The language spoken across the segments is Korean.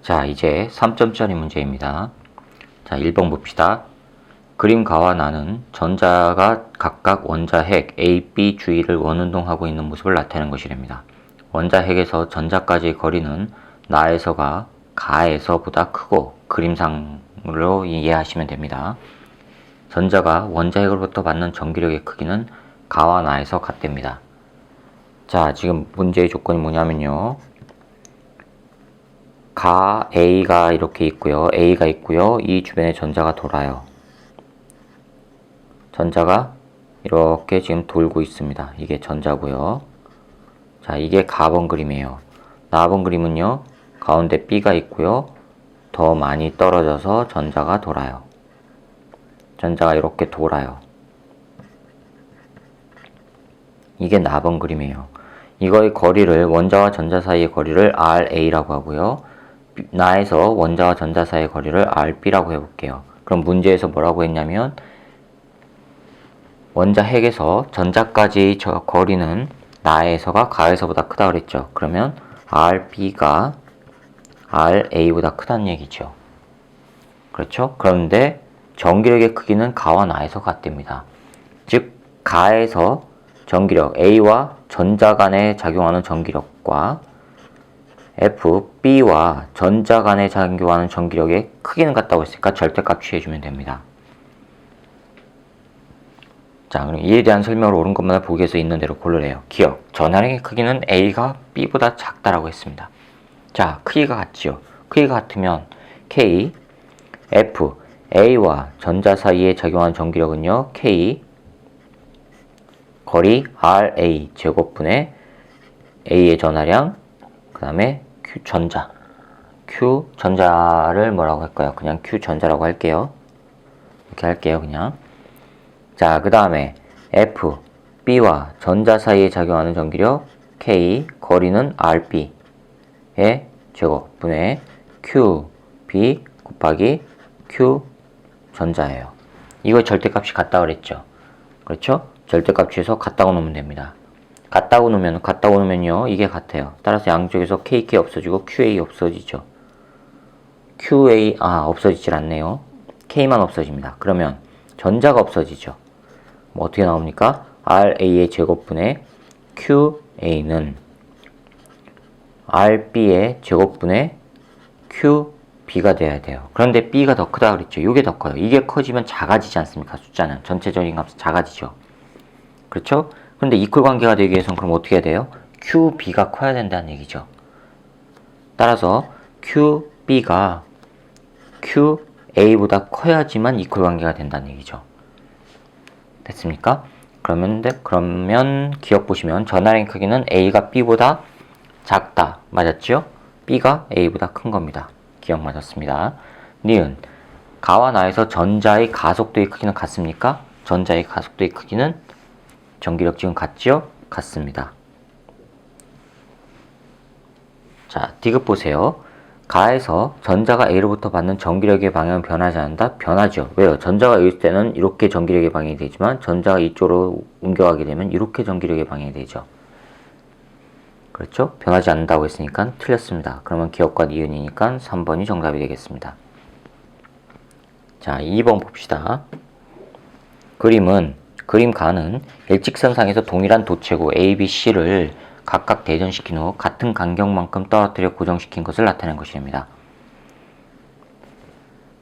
자, 이제 3점짜리 문제입니다. 자, 1번 봅시다. 그림 가와 나는 전자가 각각 원자 핵 A, B 주위를 원운동하고 있는 모습을 나타내는 것이랍니다. 원자 핵에서 전자까지의 거리는 나에서가 가에서보다 크고 그림상으로 이해하시면 됩니다. 전자가 원자 핵으로부터 받는 전기력의 크기는 가와 나에서 같답니다. 자, 지금 문제의 조건이 뭐냐면요. 가 A가 이렇게 있고요. A가 있고요. 이 주변에 전자가 돌아요. 전자가 이렇게 지금 돌고 있습니다. 이게 전자고요. 자, 이게 가번 그림이에요. 나번 그림은요. 가운데 B가 있고요. 더 많이 떨어져서 전자가 돌아요. 전자가 이렇게 돌아요. 이게 나번 그림이에요. 이거의 거리를, 원자와 전자 사이의 거리를 RA라고 하고요. 나에서 원자와 전자 사이의 거리를 RB라고 해볼게요. 그럼 문제에서 뭐라고 했냐면 원자 핵에서 전자까지의 거리는 나에서가 가에서보다 크다 그랬죠. 그러면 RB가 RA보다 크다는 얘기죠. 그렇죠? 그런데 전기력의 크기는 가와 나에서 같답니다. 즉 가에서 전기력 A와 전자 간에 작용하는 전기력과 B와 전자 간에 작용하는 전기력의 크기는 같다고 했으니까 절대값 취해주면 됩니다. 자, 그럼 이에 대한 설명을 옳은 것마다 보기에서 있는 대로 고르래요. 기억, 전하량의 크기는 A가 B보다 작다라고 했습니다. 자, 크기가 같지요. 크기가 같으면 K, F, A와 전자 사이에 작용하는 전기력은요. K, 거리 RA 제곱분의 A의 전하량, 그 다음에 Q 전자. Q 전자를 뭐라고 할까요? 그냥 Q 전자라고 할게요. 이렇게 할게요, 그냥. 자, 그 다음에 F, B와 전자 사이에 작용하는 전기력 K, 거리는 RB의 제곱분의 Q, B 곱하기 Q 전자예요. 이거 절대값이 같다 그랬죠? 그렇죠? 절대값 취해서 같다고 놓으면 됩니다. 같다고 놓으면요, 이게 같아요. 따라서 양쪽에서 KK 없어지고 QA 없어지죠. 없어지질 않네요. K만 없어집니다. 그러면 전자가 없어지죠. 뭐 어떻게 나옵니까? RA의 제곱분의 QA는 RB의 제곱분의 QB가 돼야 돼요. 그런데 B가 더 크다 그랬죠. 이게 더 커요. 이게 커지면 작아지지 않습니까? 숫자는 전체적인 값은 작아지죠. 그렇죠? 근데 이퀄 관계가 되기 위해서는 그럼 어떻게 해야 돼요? QB가 커야 된다는 얘기죠. 따라서 QB가 QA보다 커야지만 이퀄 관계가 된다는 얘기죠. 됐습니까? 그러면 기억 보시면 전하량의 크기는 A가 B보다 작다. 맞았죠? B가 A보다 큰 겁니다. 기억 맞았습니다. 니은 가와 나에서 전자의 가속도의 크기는 같습니까? 전자의 가속도의 크기는 전기력 지금 같지요? 같습니다. 자, 디귿 보세요. 가에서 전자가 A로부터 받는 전기력의 방향은 변하지 않는다? 변하죠. 왜요? 전자가 여기 있을 때는 이렇게 전기력의 방향이 되지만 전자가 이쪽으로 옮겨가게 되면 이렇게 전기력의 방향이 되죠. 그렇죠? 변하지 않는다고 했으니까 틀렸습니다. 그러면 기억과 니은이니까 3번이 정답이 되겠습니다. 자, 2번 봅시다. 그림 가는 일직선상에서 동일한 도체구 A, B, C를 각각 대전시킨 후 같은 간격만큼 떨어뜨려 고정시킨 것을 나타낸 것입니다.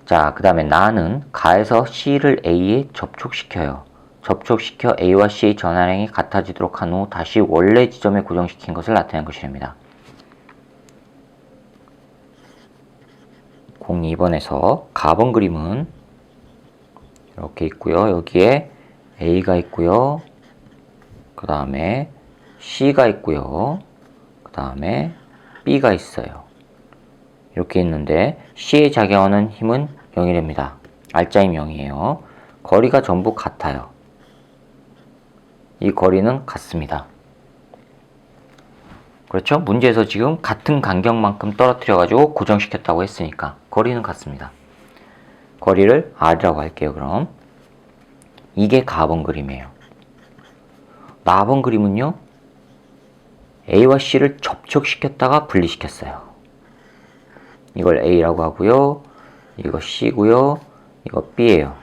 자, 그 다음에 나는 가에서 C를 A에 접촉시켜요. 접촉시켜 A와 C의 전하량이 같아지도록 한 후 다시 원래 지점에 고정시킨 것을 나타낸 것입니다. 02번에서 가번 그림은 이렇게 있고요. 여기에 A가 있고요. 그 다음에 C가 있고요. 그 다음에 B가 있어요. 이렇게 있는데 C에 작용하는 힘은 0이랍니다. R자임 0이에요. 거리가 전부 같아요. 이 거리는 같습니다. 그렇죠? 문제에서 지금 같은 간격만큼 떨어뜨려가지고 고정시켰다고 했으니까 거리는 같습니다. 거리를 R이라고 할게요. 그럼 이게 가번 그림이에요. 나번 그림은요, A와 C를 접촉시켰다가 분리시켰어요. 이걸 A라고 하고요. 이거 C고요. 이거 B예요.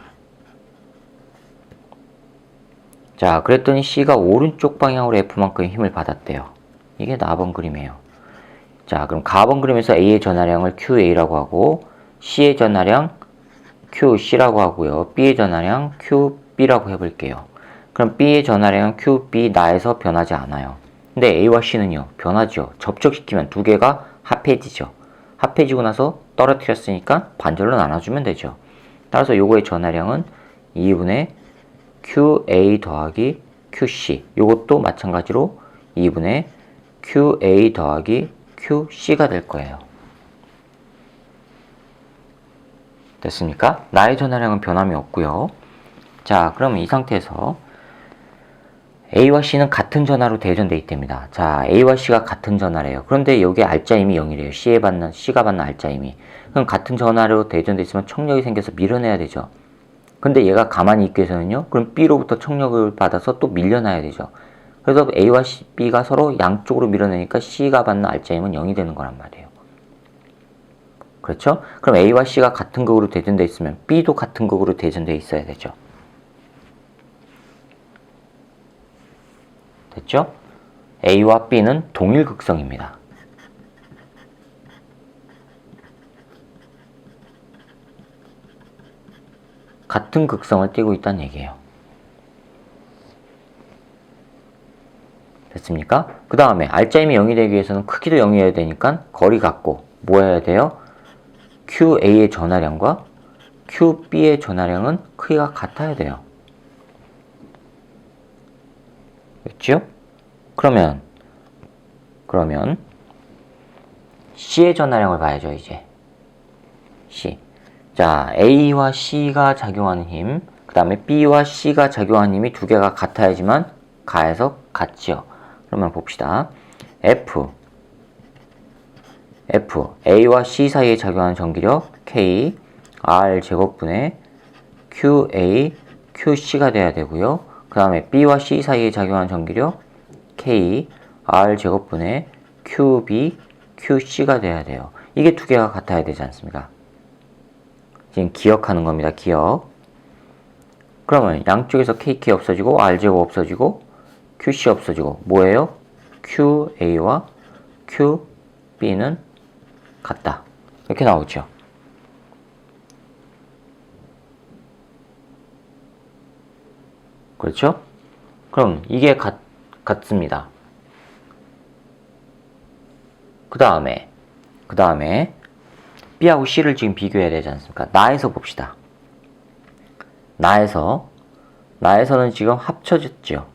자, 그랬더니 C가 오른쪽 방향으로 F만큼의 힘을 받았대요. 이게 나번 그림이에요. 자, 그럼 가번 그림에서 A의 전하량을 QA라고 하고 C의 전하량 QC라고 하고요. B의 전하량 QB라고 해볼게요. 그럼 B의 전하량은 QB 나에서 변하지 않아요. 근데 A와 C는요, 변하죠. 접촉시키면 두 개가 합해지죠. 합해지고 나서 떨어뜨렸으니까 반절로 나눠주면 되죠. 따라서 요거의 전하량은 2분의 QA 더하기 QC. 요것도 마찬가지로 2분의 QA 더하기 QC가 될 거예요. 됐습니까? 나의 전하량은 변함이 없고요. 자, 그러면 이 상태에서 A와 C는 같은 전하로 대전되어 있답니다. 자, A와 C가 같은 전하래요. 그런데 여기 알짜임이 0이래요. C가 받는 알짜임이. 그럼 같은 전하로 대전되어 있으면 청력이 생겨서 밀어내야 되죠. 근데 얘가 가만히 있기 위해서는요, 그럼 B로부터 청력을 받아서 또 밀려나야 되죠. 그래서 A와 B가 서로 양쪽으로 밀어내니까 C가 받는 알짜임은 0이 되는 거란 말이에요. 그렇죠? 그럼 A와 C가 같은 극으로 대전되어 있으면 B도 같은 극으로 대전되어 있어야 되죠. 됐죠? A와 B는 동일 극성입니다. 같은 극성을 띠고 있다는 얘기예요. 됐습니까? 그 다음에 알짜임이 0이 되기 위해서는 크기도 0이어야 되니까 거리 같고 뭐 해야 돼요? QA의 전하량과 QB의 전하량은 크기가 같아야 돼요. 됐죠? 그러면 C의 전하량을 봐야죠, 이제. C. 자, A와 C가 작용하는 힘, 그 다음에 B와 C가 작용하는 힘이 두 개가 같아야지만 가해서 같지요. 그러면 봅시다. F. A와 C 사이에 작용하는 전기력 K, R 제곱분의 QA, QC가 돼야 되고요. 그 다음에 B와 C 사이에 작용하는 전기력 K, R 제곱분의 QB, QC가 돼야 돼요. 이게 두 개가 같아야 되지 않습니까? 지금 기억하는 겁니다. 기억. 그러면 양쪽에서 KK 없어지고 R제곱 없어지고 QC 없어지고 뭐예요? QA와 QB는 같다. 이렇게 나오죠. 그렇죠? 그럼 이게 같습니다. 그 다음에 B하고 C를 지금 비교해야 되지 않습니까? 나에서 봅시다. 나에서는 지금 합쳐졌죠.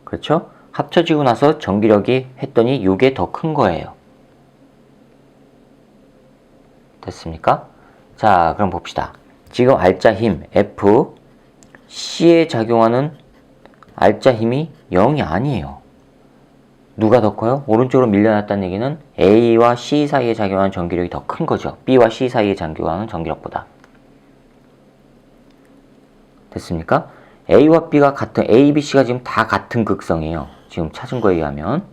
그렇죠? 합쳐지고 나서 전기력이 했더니 이게 더 큰 거예요. 됐습니까? 자, 그럼 봅시다. 지금 알짜 힘 F, C에 작용하는 알짜 힘이 0이 아니에요. 누가 더 커요? 오른쪽으로 밀려났다는 얘기는 A와 C 사이에 작용하는 전기력이 더 큰 거죠. B와 C 사이에 작용하는 전기력보다. 됐습니까? A와 B가 같은, A, B, C가 지금 다 같은 극성이에요. 지금 찾은 거에 의하면.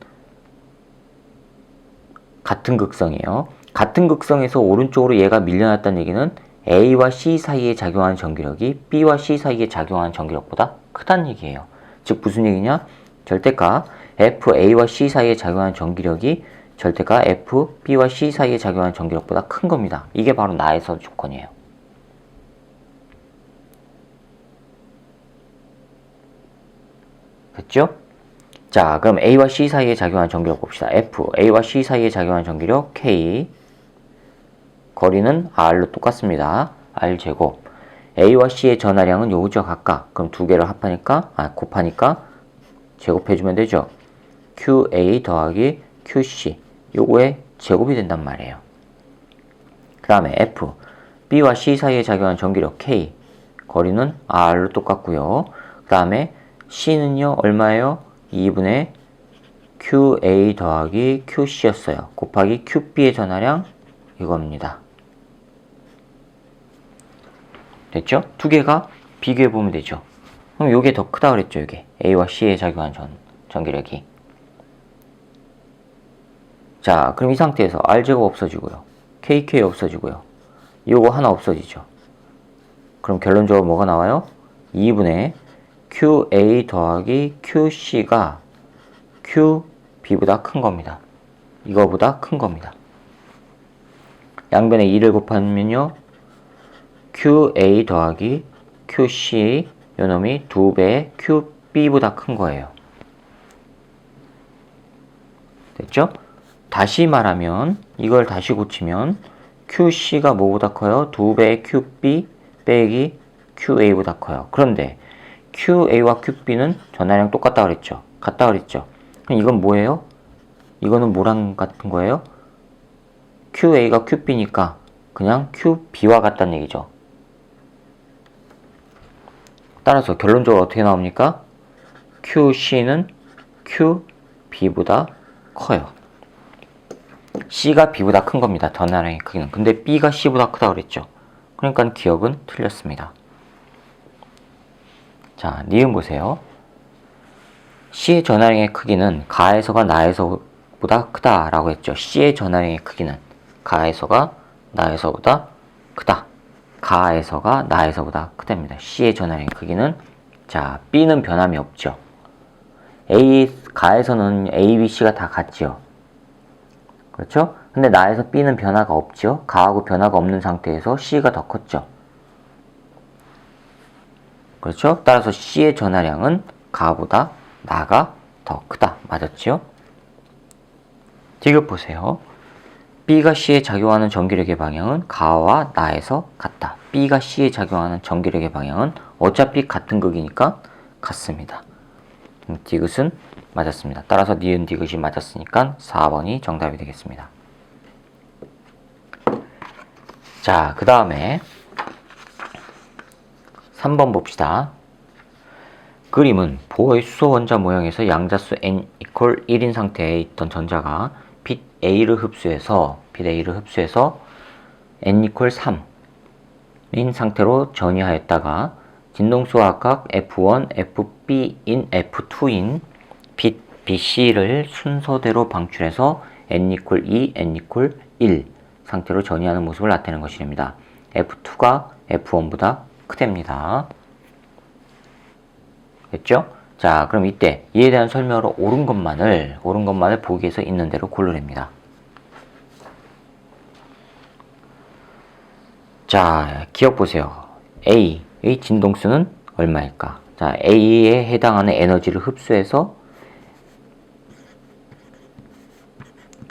같은 극성이에요. 같은 극성에서 오른쪽으로 얘가 밀려났다는 얘기는 A와 C 사이에 작용하는 전기력이 B와 C 사이에 작용하는 전기력보다 크다는 얘기예요. 즉 무슨 얘기냐? 절대가 F, A와 C 사이에 작용하는 전기력이 절대가 F, B와 C 사이에 작용하는 전기력보다 큰 겁니다. 이게 바로 나에서 조건이에요. 됐죠? 자, 그럼 A와 C 사이에 작용하는 전기력 봅시다. F, A와 C 사이에 작용하는 전기력 K, 거리는 R로 똑같습니다. R제곱. A와 C의 전하량은 요거죠, 각각. 그럼 두 개를 곱하니까 제곱해주면 되죠. QA 더하기 QC. 요거의 제곱이 된단 말이에요. 그 다음에 F, B와 C 사이에 작용하는 전기력 K, 거리는 R로 똑같고요. 그 다음에 C는요, 얼마예요? 2분의 QA 더하기 QC였어요. 곱하기 QB의 전하량 이겁니다. 됐죠? 두 개가 비교해보면 되죠. 그럼 요게 더 크다 그랬죠, 요게. A와 C에 작용한 전기력이. 자, 그럼 이 상태에서 RJ가 없어지고요. KK 없어지고요. 요거 하나 없어지죠. 그럼 결론적으로 뭐가 나와요? 2분의 QA 더하기 QC가 QB보다 큰 겁니다. 이거보다 큰 겁니다. 양변에 2를 곱하면요. QA 더하기 QC 요 놈이 2배의 QB보다 큰 거예요. 됐죠? 다시 말하면 이걸 다시 고치면 QC가 뭐보다 커요? 2배의 QB 빼기 QA보다 커요. 그런데 QA와 QB는 전하량 똑같다 그랬죠? 같다 그랬죠? 그럼 이건 뭐예요? 이거는 뭐랑 같은 거예요? QA가 QB니까 그냥 QB와 같다는 얘기죠. 따라서 결론적으로 어떻게 나옵니까? QC는 QB보다 커요. C가 B보다 큰 겁니다. 전하량의 크기는. 근데 B가 C보다 크다 그랬죠. 그러니까 기억은 틀렸습니다. 자, 니은 보세요. C의 전하량의 크기는 가에서가 나에서보다 크다라고 했죠. C의 전하량의 크기는 가에서가 나에서보다 크다. 가에서가 나에서보다 크답니다. C의 전하량의 크기는. 자, B는 변함이 없죠. 가에서는 A, B, C가 다 같지요. 그렇죠? 근데 나에서 B는 변화가 없죠. 가하고 변화가 없는 상태에서 C가 더 컸죠. 그렇죠? 따라서 C의 전하량은 가보다 나가 더 크다. 맞았죠? 디귿 보세요. B가 C에 작용하는 전기력의 방향은 가와 나에서 같다. B가 C에 작용하는 전기력의 방향은 어차피 같은 극이니까 같습니다. 디귿은 맞았습니다. 따라서 니은 디귿이 맞았으니까 4번이 정답이 되겠습니다. 자, 그 다음에 3번 봅시다. 그림은 보호의 수소 원자 모형에서 양자수 n = 1인 상태에 있던 전자가 빛 A를 흡수해서 n = 3인 상태로 전이하였다가 진동수와 각 F1, FB인 F2인 빛 BC를 순서대로 방출해서 n = 2, n = 1 상태로 전이하는 모습을 나타내는 것입니다. F2가 F1보다 크답니다. 됐죠? 자, 그럼 이때 이에 대한 설명으로 옳은 것만을 보기에서 있는 대로 고르랍니다. 자, 기억 보세요. A의 진동수는 얼마일까? 자, A에 해당하는 에너지를 흡수해서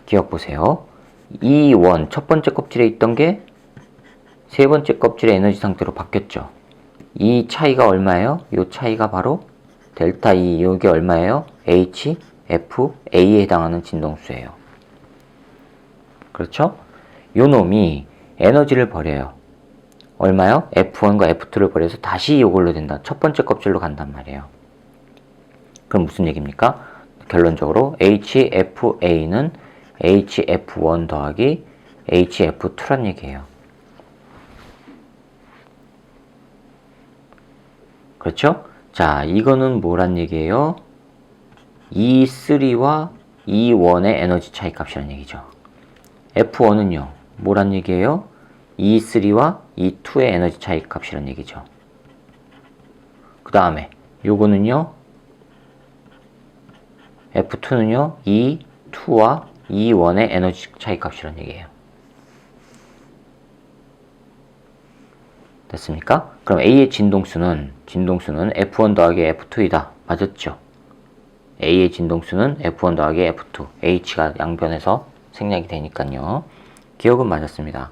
기억 보세요. E1 첫 번째 껍질에 있던 게 세 번째 껍질의 에너지 상태로 바뀌었죠. 이 차이가 얼마예요? 이 차이가 바로 델타 E, 이게 얼마예요? H, F, A에 해당하는 진동수예요. 그렇죠? 요 놈이 에너지를 버려요. 얼마요? F1과 F2를 버려서 다시 이걸로 된다. 첫 번째 껍질로 간단 말이에요. 그럼 무슨 얘기입니까? 결론적으로 HFA는 HF1 더하기 HF2란 얘기예요. 그렇죠? 자, 이거는 뭐란 얘기예요? E3와 E1의 에너지 차이 값이란 얘기죠. F1은요, 뭐란 얘기예요? E3와 E2의 에너지 차이 값이란 얘기죠. 그 다음에 요거는요, F2는요, E2와 E1의 에너지 차이 값이란 얘기예요. 됐습니까? 그럼 A의 진동수는 F1 더하기 F2이다. 맞았죠? A의 진동수는 F1 더하기 F2. H가 양변에서 생략이 되니까요. 기억은 맞았습니다.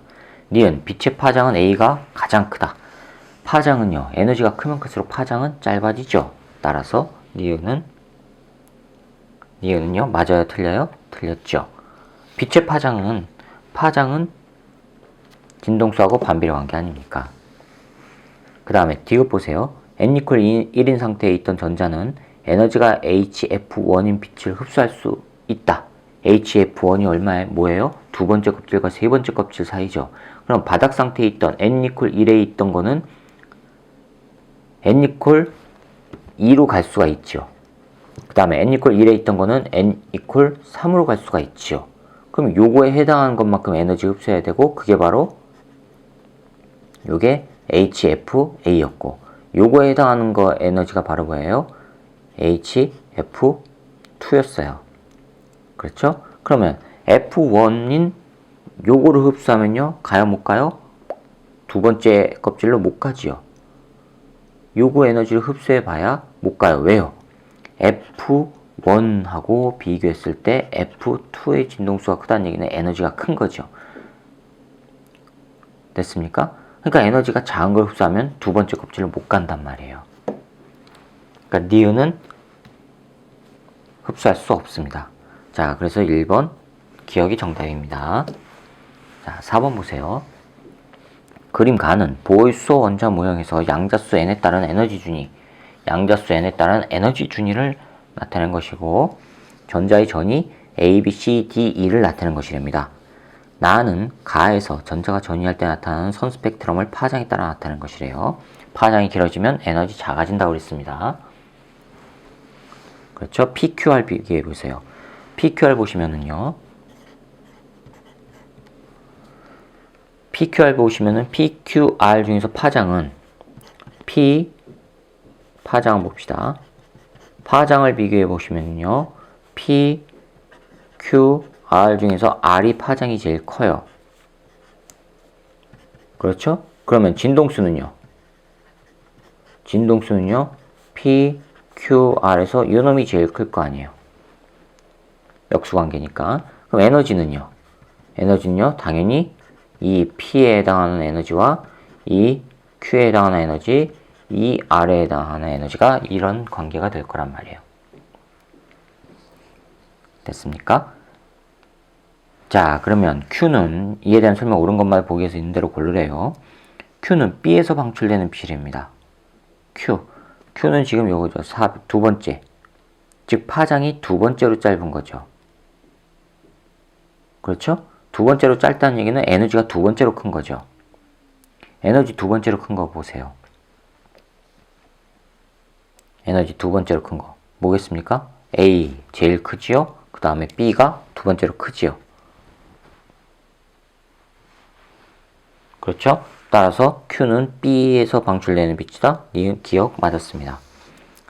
니은 빛의 파장은 A가 가장 크다. 파장은요, 에너지가 크면 클수록 파장은 짧아지죠. 따라서 니은은요, 맞아요, 틀려요? 틀렸죠. 빛의 파장은 진동수하고 반비례한 게 아닙니까? 그 다음에 디귿 보세요. n = 1인 상태에 있던 전자는 에너지가 HF1인 빛을 흡수할 수 있다. HF1이 얼마에 뭐예요? 두 번째 껍질과 세 번째 껍질 사이죠. 그럼 바닥 상태에 있던 n = 1에 있던 거는 n = 2로 갈 수가 있죠. 그 다음에 n = 1에 있던 거는 n = 3으로 갈 수가 있죠. 그럼 요거에 해당하는 것만큼 에너지 흡수해야 되고, 그게 바로 요게 HFA였고, 요거에 해당하는 거 에너지가 바로 뭐예요? HF2였어요. 그렇죠? 그러면 F1인 요거를 흡수하면요, 가요 못 가요? 두 번째 껍질로 못 가지요. 요거 에너지를 흡수해 봐야 못 가요. 왜요? F1하고 비교했을 때 F2의 진동수가 크다는 얘기는 에너지가 큰 거죠. 됐습니까? 그러니까 에너지가 작은 걸 흡수하면 두 번째 껍질로 못 간단 말이에요. 그러니까 니은은 흡수할 수 없습니다. 자, 그래서 1번 기억이 정답입니다. 자, 4번 보세요. 그림 가는 보호수 원자 모형에서 양자수 n에 따른 에너지 준위, 양자수 n에 따른 에너지 준위를 나타낸 것이고, 전자의 전위 A, B, C, D, E를 나타낸 것이랍니다. 나는 가에서 전자가 전위할 때 나타나는 선 스펙트럼을 파장에 따라 나타낸 것이래요. 파장이 길어지면 에너지 작아진다고 그랬습니다. 그렇죠? PQR 비교해 보세요. PQR 보시면은요, PQR 보시면은 PQR 중에서 파장은 파장 봅시다. 파장을 비교해 보시면요, PQR 중에서 R이 파장이 제일 커요. 그렇죠? 그러면 진동수는요, PQR에서 요놈이 제일 클 거 아니에요. 역수관계니까. 그럼 에너지는요, 당연히 이 P에 해당하는 에너지와 이 Q에 해당하는 에너지, 이 R에 해당하는 에너지가 이런 관계가 될 거란 말이에요. 됐습니까? 자, 그러면 Q는 이에 대한 설명 옳은 것만 보기 위해서 있는 대로 고르래요. Q는 B에서 방출되는 비례입니다. Q는 지금 요거죠. 두 번째. 즉 파장이 두 번째로 짧은 거죠. 그렇죠? 두 번째로 짧다는 얘기는 에너지가 두 번째로 큰 거죠. 에너지 두 번째로 큰 거 보세요. 에너지 두 번째로 큰 거 뭐겠습니까? A 제일 크지요? 그 다음에 B가 두 번째로 크지요. 그렇죠? 따라서 Q는 B에서 방출되는 빛이다. 니은 기억 맞았습니다.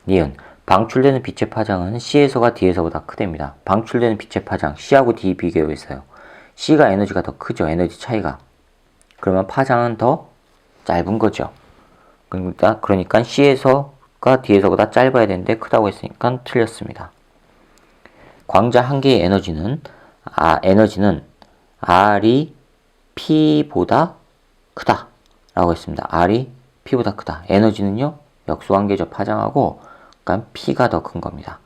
니은 방출되는 빛의 파장은 C에서가 D에서보다 크답니다. 방출되는 빛의 파장 C하고 D 비교해서요. C가 에너지가 더 크죠. 에너지 차이가. 그러면 파장은 더 짧은 거죠. 그러니까 C에서가 D에서보다 짧아야 되는데 크다고 했으니까 틀렸습니다. 광자 한 개의 에너지는 R이 P보다 크다 라고 했습니다. R이 P보다 크다. 에너지는요, 역수관계죠. 파장하고, 그러니까 P가 더 큰 겁니다.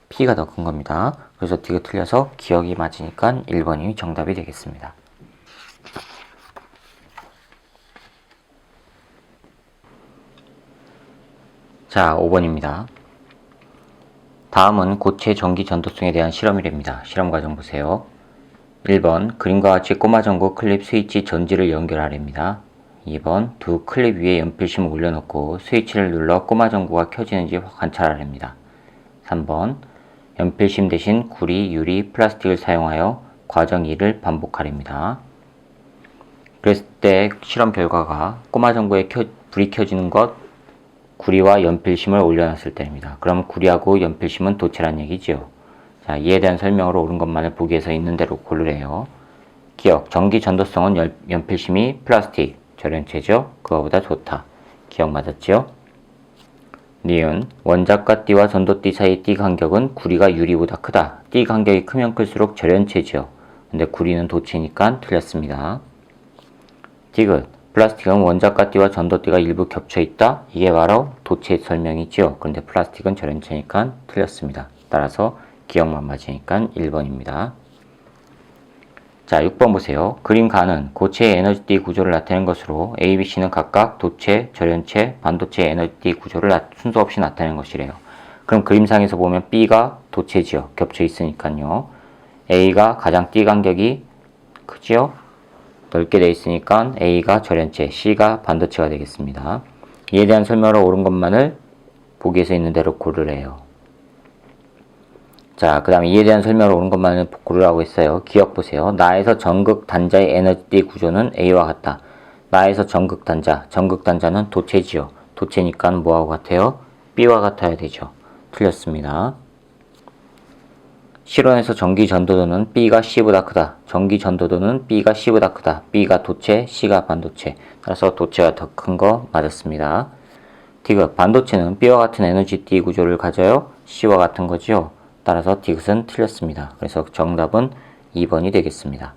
P가 더 큰 겁니다. 그래서 D가 틀려서 기억이 맞으니까 1번이 정답이 되겠습니다. 자, 5번입니다. 다음은 고체 전기 전도성에 대한 실험이랍니다. 실험 과정 보세요. 1번 관과 같이 꼬마 전구 클립 스위치 전지를 연결하랍니다. 2번 두 클립 위에 연필심을 올려놓고 스위치를 눌러 꼬마 전구가 켜지는지 관찰하랍니다. 3번 연필심 대신 구리, 유리, 플라스틱을 사용하여 과정 2를 반복하랍니다. 그랬을 때 실험 결과가 꼬마 전구에 불이 켜지는 것, 구리와 연필심을 올려놨을 때입니다. 그럼 구리하고 연필심은 도체란 얘기죠. 자, 이에 대한 설명으로 옳은 것만을 보기 위해서 있는 대로 고르래요. 기억, 전기 전도성은 연필심이 플라스틱, 절연체죠. 그거보다 좋다. 기억 맞았죠? 니은, 원자과 띠와 전도띠 사이 띠 간격은 구리가 유리보다 크다. 띠 간격이 크면 클수록 절연체죠. 근데 구리는 도체니까 틀렸습니다. 디귿, 플라스틱은 원자과 띠와 전도띠가 일부 겹쳐 있다. 이게 바로 도체 설명이죠. 그런데 플라스틱은 절연체니까 틀렸습니다. 따라서 기억만 맞으니까 1번입니다. 자, 6번 보세요. 그림 가는 고체의 에너지띠 구조를 나타낸 것으로 A, B, C는 각각 도체, 절연체, 반도체의 에너지띠 구조를 순서 없이 나타낸 것이래요. 그럼 그림상에서 보면 B가 도체지요. 겹쳐 있으니까요. A가 가장 띠 간격이 크지요. 넓게 되어 있으니까 A가 절연체, C가 반도체가 되겠습니다. 이에 대한 설명으로 옳은 것만을 보기에서 있는 대로 고르래요. 자, 그 다음에 이에 대한 설명을 옳은 것만을 복구를 하고 있어요. 기억 보세요. 나에서 전극 단자의 에너지 구조는 A와 같다. 나에서 전극 단자는 도체지요. 도체니까 뭐하고 같아요? B와 같아야 되죠. 틀렸습니다. 실온에서 전기 전도도는 B가 C보다 크다. 전기 전도도는 B가 C보다 크다. B가 도체, C가 반도체. 따라서 도체가 더 큰 거 맞았습니다. 디귿, 반도체는 B와 같은 에너지 D 구조를 가져요. C와 같은 거지요. 따라서 디귿은 틀렸습니다. 그래서 정답은 2번이 되겠습니다.